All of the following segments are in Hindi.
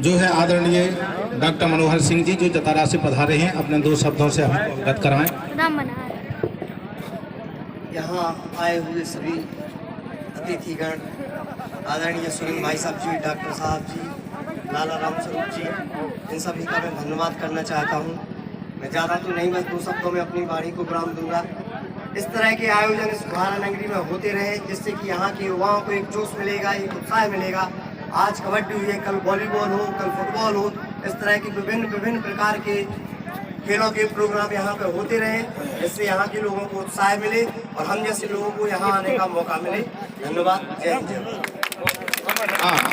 जो है आदरणीय डॉक्टर मनोहर सिंह जी जो जतारा से पधारे हैं, अपने दो शब्दों से हमको अवगत कराएं। यहाँ आए हुए सभी अतिथिगण, आदरणीय सुनील भाई साहब जी, डॉक्टर साहब जी, लाला राम स्वरूप जी, इन सभी का मैं धन्यवाद करना चाहता हूँ। मैं ज़्यादा तो नहीं, बस दो शब्दों में अपनी वाणी को विराम दूंगा। इस तरह के आयोजन इस सुहाना नगरी में होते रहे, जिससे कि यहाँ के युवाओं को एक जोश मिलेगा, एक उत्साह मिलेगा। आज कबड्डी हुई है, कल वॉलीबॉल हो, कल फुटबॉल हो, इस तरह के विभिन्न प्रकार के खेलों के प्रोग्राम यहाँ पे होते रहे, जिससे यहाँ के लोगों को उत्साह मिले और हम जैसे लोगों को यहाँ आने का मौका मिले। धन्यवाद। जय हिंद, जय भारत।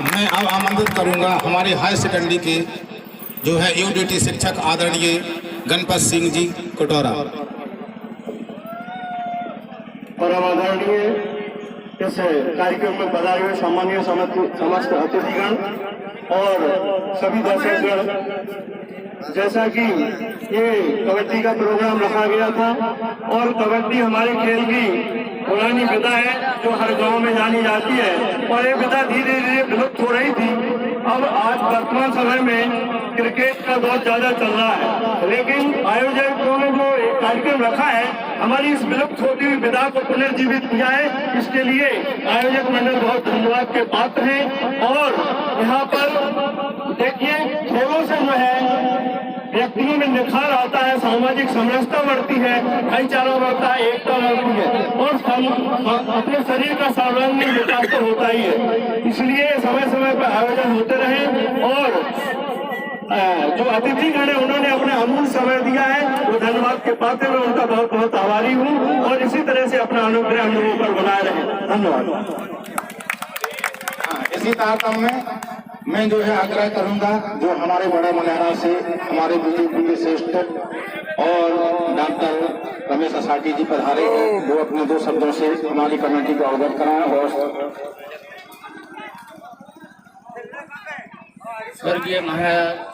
मैं अब आमंत्रित करूंगा हमारे हाई सेकेंडरी के जो है यूडीटी शिक्षक आदरणीय गणपत सिंह जी कटोरा। परम आदरणीय इस कार्यक्रम में पधारे हुए सम्मानीय समस्त अतिथिगण और सभी दर्शकगण, जैसा कि ये कबड्डी का प्रोग्राम रखा गया था और कबड्डी हमारे खेल की पुरानी विधा है जो हर गांव में जानी जाती है और ये विधा धीरे धीरे विलुप्त हो रही थी। अब आज वर्तमान समय में क्रिकेट का बहुत ज्यादा चल रहा है, लेकिन आयोजकों ने जो एक कार्यक्रम रखा है हमारी इस विलुप्त होती हुई विधा को पुनर्जीवित किया है, इसके लिए आयोजक मंडल बहुत धन्यवाद के पात्र हैं। और यहाँ पर देखिए, खेलों से जो है व्यक्तियों में निखार आता है, सामाजिक समरसता बढ़ती है, भाईचारा बढ़ता है, एकता बढ़ती है और अपने शरीर का सर्वांगीण विकास तो होता ही है। इसलिए समय समय पर आयोजन होते रहे और जो अतिथिगण है उन्होंने अपने अमूल्य समय दिया है, वो धन्यवाद के पात्र में उनका बहुत बहुत आभारी हूँ और इसी तरह से अपना अनुग्रह हम लोगों पर बनाए रहे। धन्यवाद। इसी तारतम्य में मैं जो है आग्रह करूंगा जो हमारे बड़े मनिहारा से हमारे बीजेपी के श्रेष्ठ और डॉक्टर रमेश असाटी जी पधारे हैं, वो अपने दो शब्दों से हमारी कमेटी को अवगत कराएं। और स्वर्गीय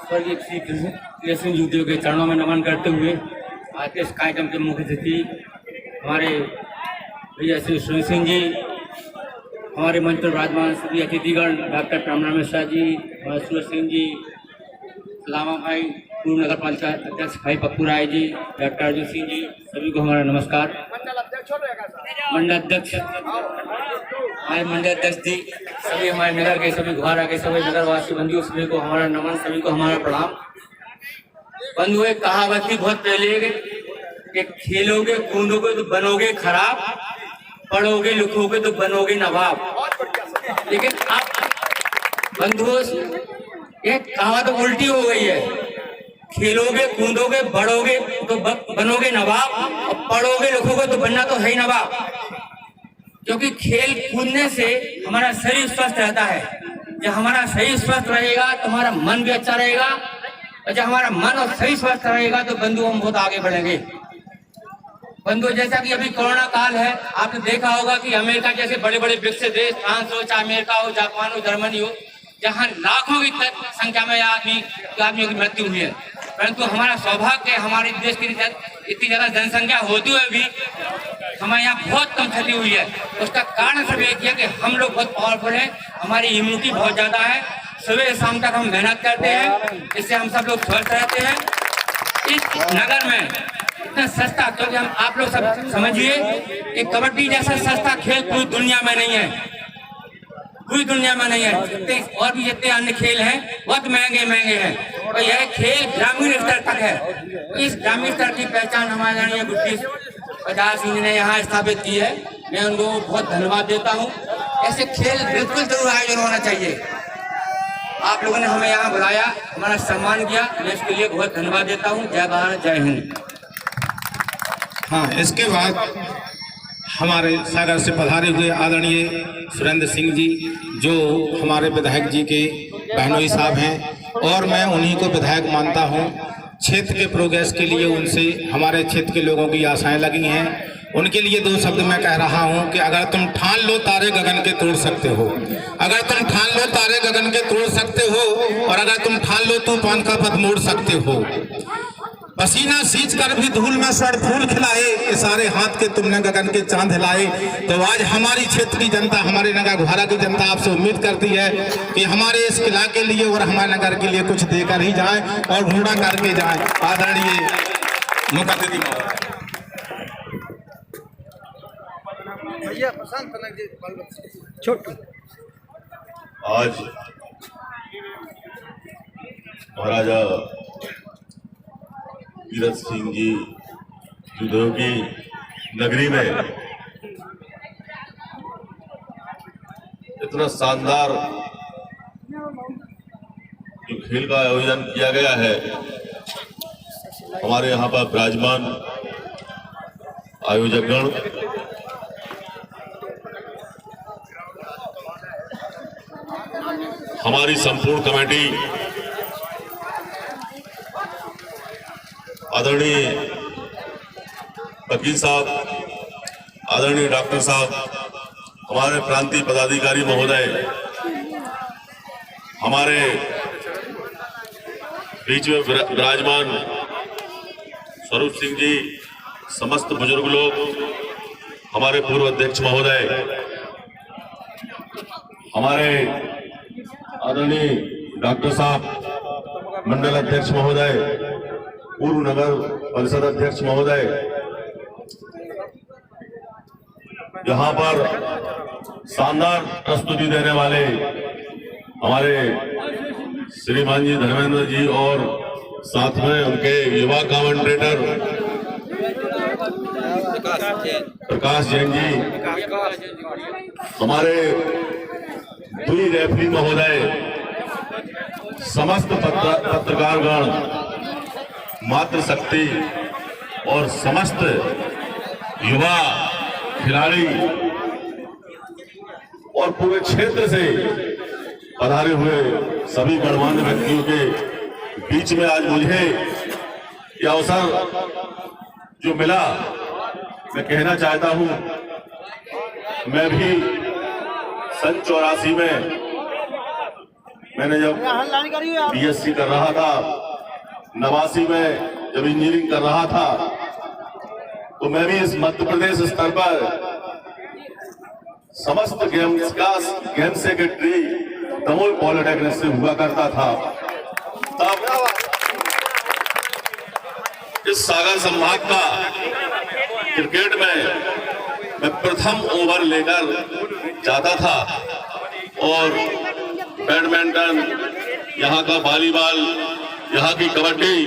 स्वर्गीय श्री कृष्ण जी के चरणों में नमन करते हुए आज इस कार्यक्रम के मुख्य अतिथि हमारे भैया श्री सुनील सिंह जी, हमारे मंच पर विराजमान सभी अतिथिगण, डॉक्टर प्रमना मिश्रा जी, हमारे सूरज सिंह जी, सलामा भाई, पूर्व नगर पालिका अध्यक्ष भाई पप्पू राय जी, डॉक्टर अर्जुन सिंह जी, सभी को हमारा नमस्कार। मंडल अध्यक्ष हमारे मंडल अध्यक्ष जी, सभी हमारे नगर के सभी घुआरा के सभी नगरवासी बंधुओं, सभी को हमारा नमन, सभी को हमारा प्रणाम। बंधुओं, एक कहावत थी बहुत पहले कि खेलोगे कूदोगे तो बनोगे खराब, पढ़ोगे लिखोगे तो बनोगे नवाब। लेकिन अब बंधुओं एक कहावत उल्टी हो गई है, खेलोगे कूदोगे बढ़ोगे तो बनोगे नवाब और पढ़ोगे लिखोगे तो बनना तो है ही नवाब। क्योंकि खेल कूदने से हमारा शरीर स्वस्थ रहता है। जब हमारा शरीर स्वस्थ रहेगा तो हमारा मन भी अच्छा रहेगा और जब हमारा मन और शरीर स्वस्थ रहेगा तो बंधु हम बहुत आगे बढ़ेंगे। बंधु, जैसा कि अभी कोरोना काल है, आपने देखा होगा कि अमेरिका जैसे बड़े बड़े विकसित देश, फ्रांस हो, चाहे अमेरिका हो, जापान हो, जर्मनी हो, जहाँ लाखों की संख्या में आदमियों की मृत्यु हुई है, परंतु हमारा सौभाग्य है हमारे देश की इतनी ज्यादा जनसंख्या होते हुए भी हमारे यहाँ बहुत कम क्षति हुई है। उसका कारण सिर्फ एक है कि हम लोग बहुत पावरफुल हैं, हमारी इम्यूनिटी बहुत ज्यादा है, सुबह शाम तक हम मेहनत करते हैं, इससे हम सब लोग स्वस्थ रहते हैं। इस नगर में इतना सस्ता, क्योंकि हम आप लोग सब समझिए कि कबड्डी जैसा सस्ता खेल पूरी दुनिया में नहीं है, पूरी दुनिया में नहीं है। और भी जितने अन्य खेल हैं बहुत महंगे हैं और यह खेल ग्रामीण स्तर तक है। इस ग्रामीण स्तर की पहचान हमारे आदरणीय गुड्डी प्रजापति सिंह ने यहाँ स्थापित की है। मैं उनको बहुत धन्यवाद देता हूँ। ऐसे खेल बिल्कुल जरूर आयोजन होना चाहिए। आप लोगों ने हमें यहाँ बुलाया, हमारा सम्मान किया, मैं इसके लिए बहुत धन्यवाद देता हूँ। जय भारत, जय हिंद। हाँ, इसके बाद हमारे सागर से पधारे हुए आदरणीय सुरेंद्र सिंह जी जो हमारे विधायक जी के बहनोई साहब हैं और मैं उन्हीं को विधायक मानता हूं। क्षेत्र के प्रोग्रेस के लिए उनसे हमारे क्षेत्र के लोगों की आशाएं लगी हैं। उनके लिए दो शब्द मैं कह रहा हूं कि अगर तुम ठान लो तारे गगन के तोड़ सकते हो, अगर तुम ठान लो तारे गगन के तोड़ सकते हो और अगर तुम ठान लो तूफान का पथ मोड़ सकते हो। पसीना सींच कर भी धूल में स्वर्ण फूल खिलाए, इशारे हाथ के तुमने गगन के चांद हिलाए। तो आज हमारी क्षेत्र की जनता, हमारे नगर घोरा की जनता आपसे उम्मीद करती है कि हमारे इस किला के लिए और हमारे नगर के लिए कुछ देकर ही जाए और घोड़ा करके जाए। आदरणीय मुख्यातिथि छोटू आज महाराजा तीरथ सिंह जी युद्धों की नगरी में इतना शानदार जो खेल का आयोजन किया गया है, हमारे यहाँ पर विराजमान आयोजकगण, हमारी संपूर्ण कमेटी, आदरणीय वकील साहब, आदरणीय डॉक्टर साहब, हमारे प्रांतीय पदाधिकारी महोदय, हमारे बीच में विराजमान स्वरूप सिंह जी, समस्त बुजुर्ग लोग, हमारे पूर्व अध्यक्ष महोदय, हमारे आदरणीय डॉक्टर साहब, मंडल अध्यक्ष महोदय, पूर्व नगर परिषद अध्यक्ष महोदय, यहाँ पर शानदार प्रस्तुति देने वाले हमारे श्रीमान जी धर्मेंद्र जी और साथ में उनके युवा कमेंटेटर प्रकाश जैन जी, हमारे दुई रेफरी महोदय, समस्त पत्रकारगण, मातृशक्ति और समस्त युवा खिलाड़ी और पूरे क्षेत्र से पधारे हुए सभी गणमान्य व्यक्तियों के बीच में आज मुझे यह अवसर जो मिला, मैं कहना चाहता हूं, मैं भी सन 84 में मैंने जब बीएससी कर रहा था, 89 में जब इंजीनियरिंग कर रहा था, तो मैं भी इस मध्य प्रदेश स्तर पर समस्त गेम सेक्रेटरी दमोह पॉलिटेक्निक से हुआ करता था। तब इस सागर संभाग का क्रिकेट में मैं प्रथम ओवर लेकर जाता था और बैडमिंटन, यहाँ का वॉलीबॉल, यहाँ की कबड्डी,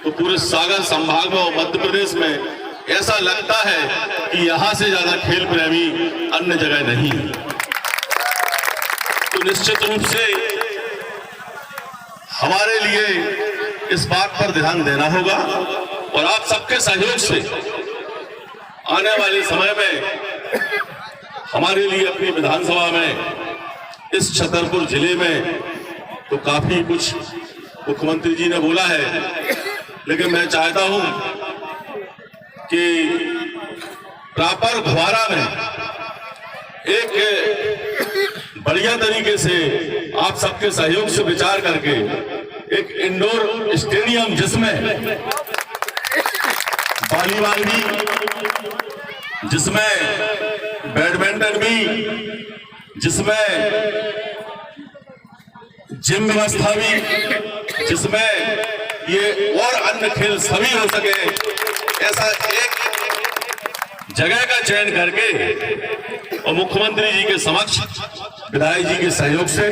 तो पूरे सागर संभाग में और मध्य प्रदेश में ऐसा लगता है कि यहाँ से ज्यादा खेल प्रेमी अन्य जगह नहीं है। तो निश्चित रूप से हमारे लिए इस बात पर ध्यान देना होगा और आप सबके सहयोग से आने वाले समय में हमारे लिए अपनी विधानसभा में इस छतरपुर जिले में तो काफी कुछ मुख्यमंत्री जी ने बोला है, लेकिन मैं चाहता हूं कि प्रॉपर घुवारा में एक बढ़िया तरीके से आप सबके सहयोग से विचार करके एक इंडोर स्टेडियम जिसमें वॉलीबॉल भी, जिसमें बैडमिंटन भी, जिसमें जिम व्यवस्था भी, जिसमें ये और अन्य खेल सभी हो सके, ऐसा एक जगह का चयन करके और मुख्यमंत्री जी के समक्ष विधायक जी के सहयोग से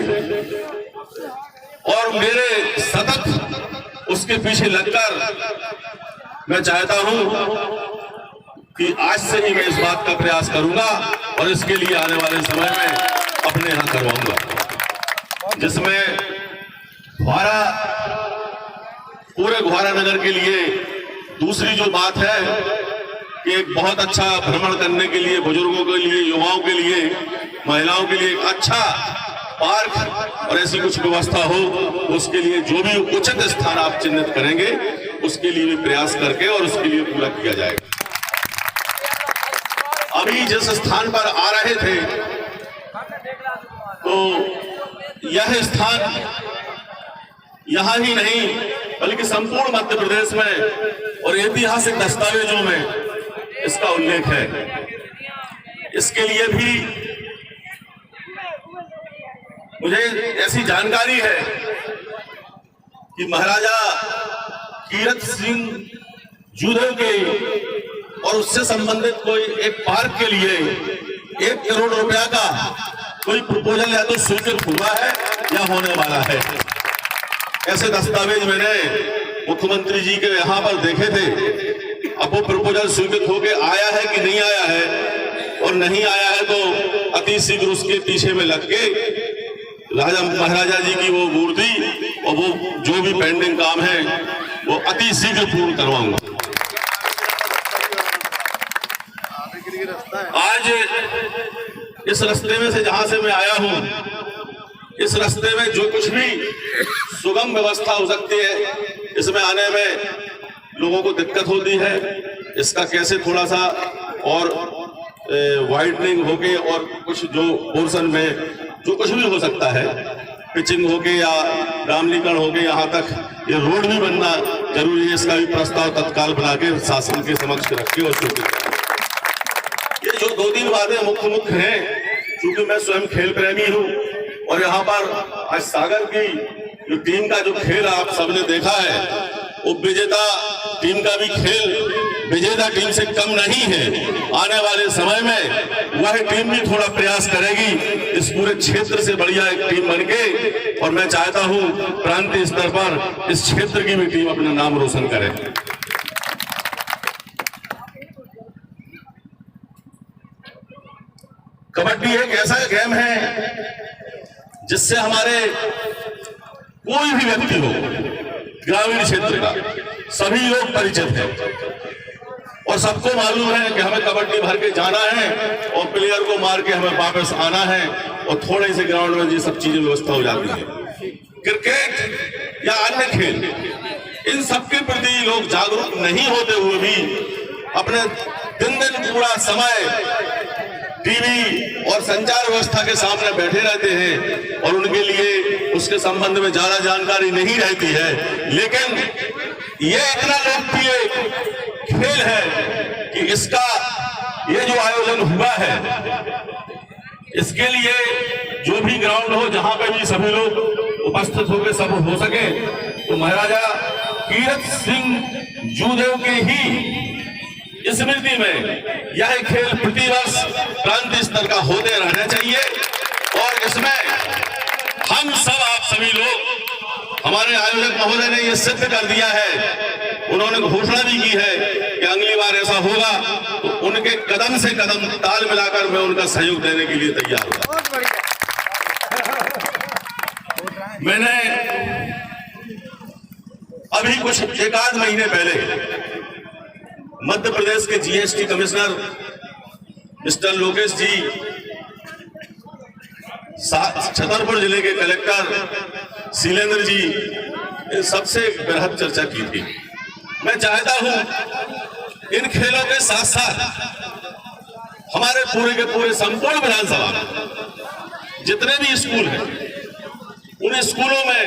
और मेरे सतत उसके पीछे लगकर मैं चाहता हूं कि आज से ही मैं इस बात का प्रयास करूंगा और इसके लिए आने वाले समय में अपने यहां करवाऊंगा, जिसमें पूरे घुवारा नगर के लिए दूसरी जो बात है कि एक बहुत अच्छा भ्रमण करने के लिए, बुजुर्गों के लिए, युवाओं के लिए, महिलाओं के लिए एक अच्छा पार्क और ऐसी कुछ व्यवस्था हो, उसके लिए जो भी उचित स्थान आप चिन्हित करेंगे उसके लिए भी प्रयास करके और उसके लिए पूरा किया जाएगा। अभी जिस स्थान पर आ रहे थे तो यह स्थान यहाँ ही नहीं बल्कि संपूर्ण मध्य प्रदेश में और ऐतिहासिक दस्तावेजों में इसका उल्लेख है। इसके लिए भी मुझे ऐसी जानकारी है कि महाराजा कीरत सिंह जूदेव के और उससे संबंधित कोई एक पार्क के लिए 1 करोड़ रुपया का कोई प्रपोजल या तो स्वीकृत हुआ है या होने वाला है। ऐसे दस्तावेज मैंने मुख्यमंत्री जी के यहाँ पर देखे थे। अब वो प्रपोजल स्वीकृत होके आया है कि नहीं आया है, और नहीं आया है तो अति शीघ्र उसके पीछे में लग के राजा महाराजा जी की वो मूर्ति और वो जो भी पेंडिंग काम है वो अति शीघ्र पूर्ण करवाऊंगा। आज इस रास्ते में से जहां से मैं आया हूं, इस रास्ते में जो कुछ भी सुगम व्यवस्था हो सकती है, इसमें आने में लोगों को दिक्कत होती है। इसका कैसे थोड़ा सा और वाइडनिंग होके और कुछ जो पोर्शन में जो कुछ भी हो सकता है, पिचिंग होके या डामलीकरण होके यहाँ तक ये रोड भी बनना जरूरी है। इसका भी प्रस्ताव तत्काल बना के शासन के समक्ष रखे और ये जो 2-3 बातें मुख्य हैं, क्योंकि मैं स्वयं खेल प्रेमी हूँ और यहाँ पर आज सागर की जो टीम का जो खेल आप सबने देखा है, वो विजेता टीम का भी खेल विजेता टीम से कम नहीं है। आने वाले समय में वह टीम भी थोड़ा प्रयास करेगी इस पूरे क्षेत्र से बढ़िया एक टीम बनके, और मैं चाहता हूं प्रांतीय स्तर पर इस क्षेत्र की भी टीम अपना नाम रोशन करे। कबड्डी एक ऐसा गेम है जिससे हमारे कोई भी व्यक्ति हो, ग्रामीण क्षेत्र का सभी लोग परिचित हैं और सबको मालूम है कि हमें कबड्डी भर के जाना है और प्लेयर को मार के हमें वापस आना है, और थोड़े से ग्राउंड में ये सब चीजें व्यवस्था हो जाती है। क्रिकेट या अन्य खेल, इन सब के प्रति लोग जागरूक नहीं होते हुए भी अपने दिन पूरा समय टीवी और संचार व्यवस्था के सामने बैठे रहते हैं और उनके लिए उसके संबंध में ज्यादा जानकारी नहीं रहती है। लेकिन ये इतना लोकप्रिय खेल है कि इसका ये जो आयोजन हुआ है, इसके लिए जो भी ग्राउंड हो, जहां पे भी सभी लोग उपस्थित होकर सब हो सके, तो महाराजा कीरत सिंह जूदेव के ही स्मृति में यह खेल प्रतिवर्ष प्रांतीय स्तर का होते रहना चाहिए। और इसमें हम सब, आप सभी लोग, हमारे आयोजक महोदय ने यह सिद्ध कर दिया है, उन्होंने घोषणा भी की है कि अगली बार ऐसा होगा तो उनके कदम से कदम ताल मिलाकर मैं उनका सहयोग देने के लिए तैयार हूं। मैंने अभी कुछ 1-8 महीने पहले मध्य प्रदेश के जीएसटी कमिश्नर मिस्टर लोकेश जी, छतरपुर जिले के कलेक्टर शीलेंद्र जी, इन सबसे बृहद चर्चा की थी। मैं चाहता हूं इन खेलों के साथ साथ हमारे पूरे के पूरे संपूर्ण विधानसभा जितने भी स्कूल हैं, उन स्कूलों में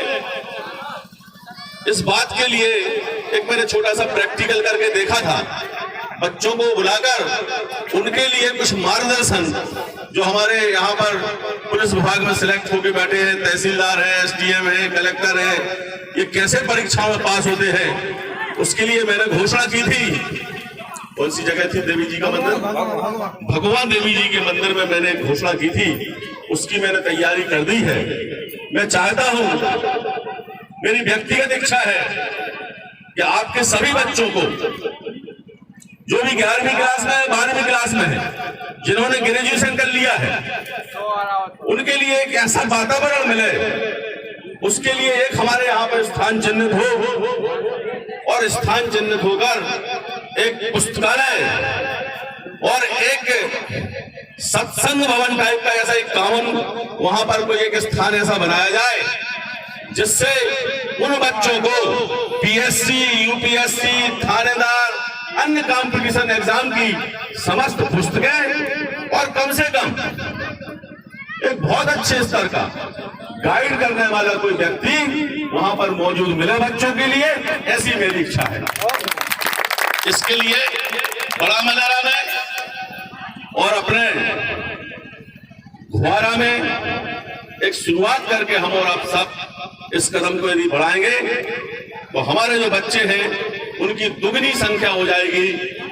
इस बात के लिए एक मैंने छोटा सा प्रैक्टिकल करके देखा था, बच्चों को बुलाकर उनके लिए कुछ मार्गदर्शन, जो हमारे यहाँ पर पुलिस विभाग में सिलेक्ट होकर बैठे हैं, तहसीलदार है, एसडीएम है, कलेक्टर है, ये कैसे परीक्षाओं में पास होते हैं, उसके लिए मैंने घोषणा की थी। कौन सी जगह थी? देवी जी का मंदिर, भगवान देवी जी के मंदिर में मैंने घोषणा की थी, उसकी मैंने तैयारी कर दी है। मैं चाहता हूं, मेरी व्यक्तिगत इच्छा है कि आपके सभी बच्चों को, जो भी 11वीं क्लास में है, 12वीं क्लास में है, जिन्होंने ग्रेजुएशन कर लिया है, उनके लिए एक ऐसा वातावरण मिले, उसके लिए एक हमारे यहाँ पर स्थान चिन्हित हो, और स्थान चिन्हित होकर एक पुस्तकालय और एक सत्संग भवन टाइप का ऐसा एक कॉमन वहां पर कोई एक स्थान ऐसा बनाया जाए, जिससे उन बच्चों को पीएससी, यूपीएससी, थानेदार, अन्य कंपटीशन एग्जाम की समस्त पुस्तकें और कम से कम एक बहुत अच्छे स्तर का गाइड करने वाला कोई व्यक्ति वहां पर मौजूद मिले बच्चों के लिए, ऐसी मेरी इच्छा है। इसके लिए बड़ा मलारा में और अपने घुआरा में एक शुरुआत करके हम और आप सब इस कदम को यदि बढ़ाएंगे तो हमारे जो बच्चे हैं उनकी दुगनी संख्या हो जाएगी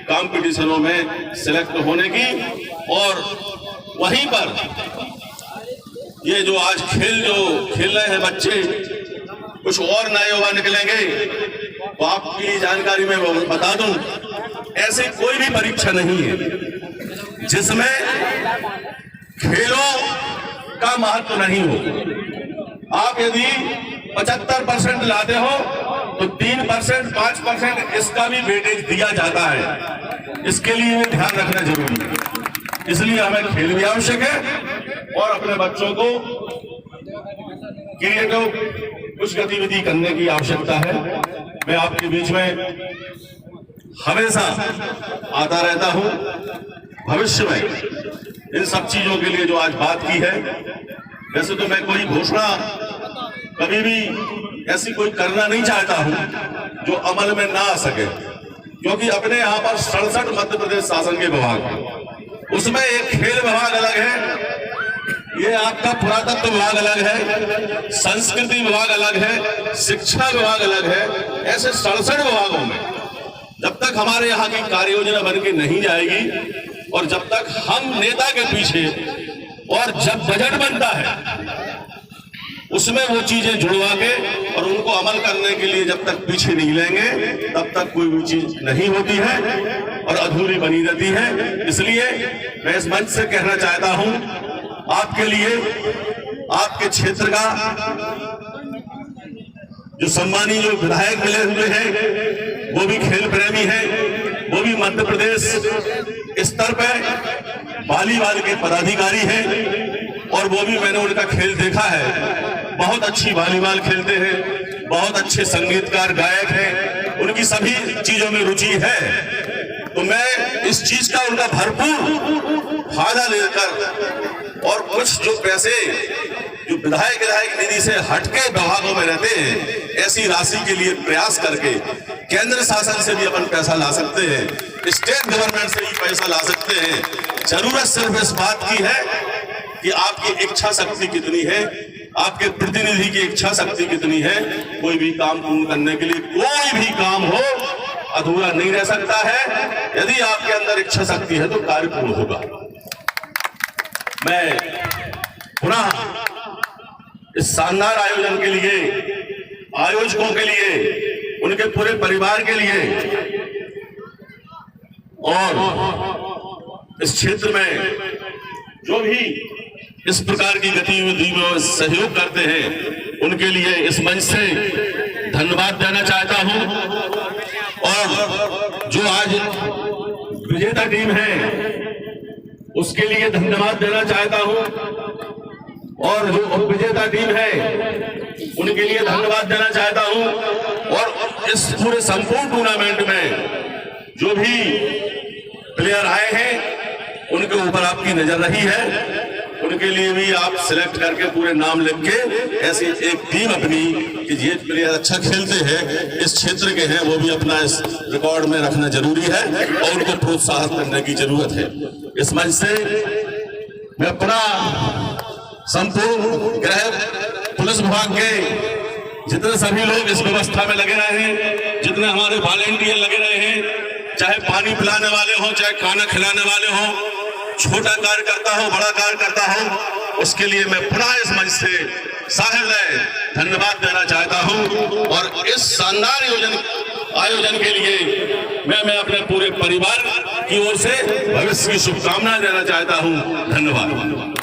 कॉम्पिटिशनों में सिलेक्ट होने की। और वहीं पर ये जो आज खेल रहे हैं बच्चे, कुछ और नए युवा निकलेंगे तो आपकी जानकारी में बता दूं, ऐसी कोई भी परीक्षा नहीं है जिसमें खेलों का महत्व नहीं हो। आप यदि 75% लाते हो तो 3%, 5% इसका भी वेटेज दिया जाता है। इसके लिए ध्यान रखना जरूरी है। इसलिए हमें खेल भी आवश्यक है और अपने बच्चों को क्रिएटिव कुछ गतिविधि करने की आवश्यकता है। मैं आपके बीच में हमेशा आता रहता हूं। भविष्य में इन सब चीजों के लिए जो आज बात की है, वैसे तो मैं कोई घोषणा कभी भी ऐसी कोई करना नहीं चाहता हूं जो अमल में ना आ सके, क्योंकि अपने यहाँ पर 67 मध्य प्रदेश शासन के विभाग हैं। उसमें एक खेल विभाग अलग है, ये आपका पुरातत्व विभाग अलग है, संस्कृति विभाग अलग है, शिक्षा विभाग अलग है। ऐसे 67 विभागों में जब तक हमारे यहाँ की कार्य योजना बन के नहीं जाएगी और जब तक हम नेता के पीछे और जब बजट बनता है उसमें वो चीजें जुड़वा के और उनको अमल करने के लिए जब तक पीछे नहीं लेंगे तब तक कोई भी चीज नहीं होती है और अधूरी बनी रहती है। इसलिए मैं इस मंच से कहना चाहता हूं, आपके लिए आपके क्षेत्र का जो सम्मानी जो विधायक मिले हुए हैं वो भी खेल प्रेमी हैं, वो भी मध्य प्रदेश स्तर पर वॉलीबॉल के पदाधिकारी हैं और वो भी मैंने उनका खेल देखा है। बहुत अच्छी वॉलीबॉल खेलते हैं, बहुत अच्छे संगीतकार गायक हैं, उनकी सभी चीजों में रुचि है। तो मैं इस चीज का उनका भरपूर फायदा लेकर और कुछ जो पैसे जो विधायक निधि से हटके विभागों में रहते हैं, ऐसी राशि के लिए प्रयास करके केंद्र शासन से भी अपन पैसा ला सकते हैं, स्टेट गवर्नमेंट से भी पैसा ला सकते हैं। जरूरत सिर्फ इस बात की है कि आपकी इच्छा शक्ति कितनी है, आपके प्रतिनिधि की इच्छा शक्ति कितनी है। कोई भी काम पूर्ण करने के लिए कोई भी काम हो अधूरा नहीं रह सकता है। यदि आपके अंदर इच्छा शक्ति है तो कार्य पूर्ण होगा। मैं पुनः इस शानदार आयोजन के लिए, आयोजकों के लिए, उनके पूरे परिवार के लिए और इस क्षेत्र में जो भी इस प्रकार की गतिविधि में सहयोग करते हैं उनके लिए इस मंच से धन्यवाद देना चाहता हूं। और जो आज विजेता टीम है उसके लिए धन्यवाद देना चाहता हूं और जो उपविजेता टीम है उनके लिए धन्यवाद देना चाहता हूं। और इस पूरे संपूर्ण टूर्नामेंट में जो भी प्लेयर आए हैं उनके ऊपर आपकी नजर रही है, उनके लिए भी आप सिलेक्ट करके पूरे नाम लिख के ऐसी एक टीम अपनी कि ये प्लेयर अच्छा खेलते हैं, इस क्षेत्र के हैं, वो भी अपना इस रिकॉर्ड में रखना जरूरी है और उनको प्रोत्साहित करने की जरूरत है। इस मंच से मैं अपना संपूर्ण गृह पुलिस विभाग के जितने सभी लोग इस व्यवस्था में लगे रहे हैं, जितने हमारे वॉलेंटियर लगे रहे हैं, चाहे पानी पिलाने वाले हो, चाहे खाना खिलाने वाले हो, छोटा कार्य करता हो, बड़ा कार्य करता हो, उसके लिए मैं पुनः इस मंच से साहृदय धन्यवाद देना चाहता हूं। और इस शानदार आयोजन के लिए मैं अपने पूरे परिवार की ओर से भविष्य की शुभकामनाएं देना चाहता हूं। धन्यवाद।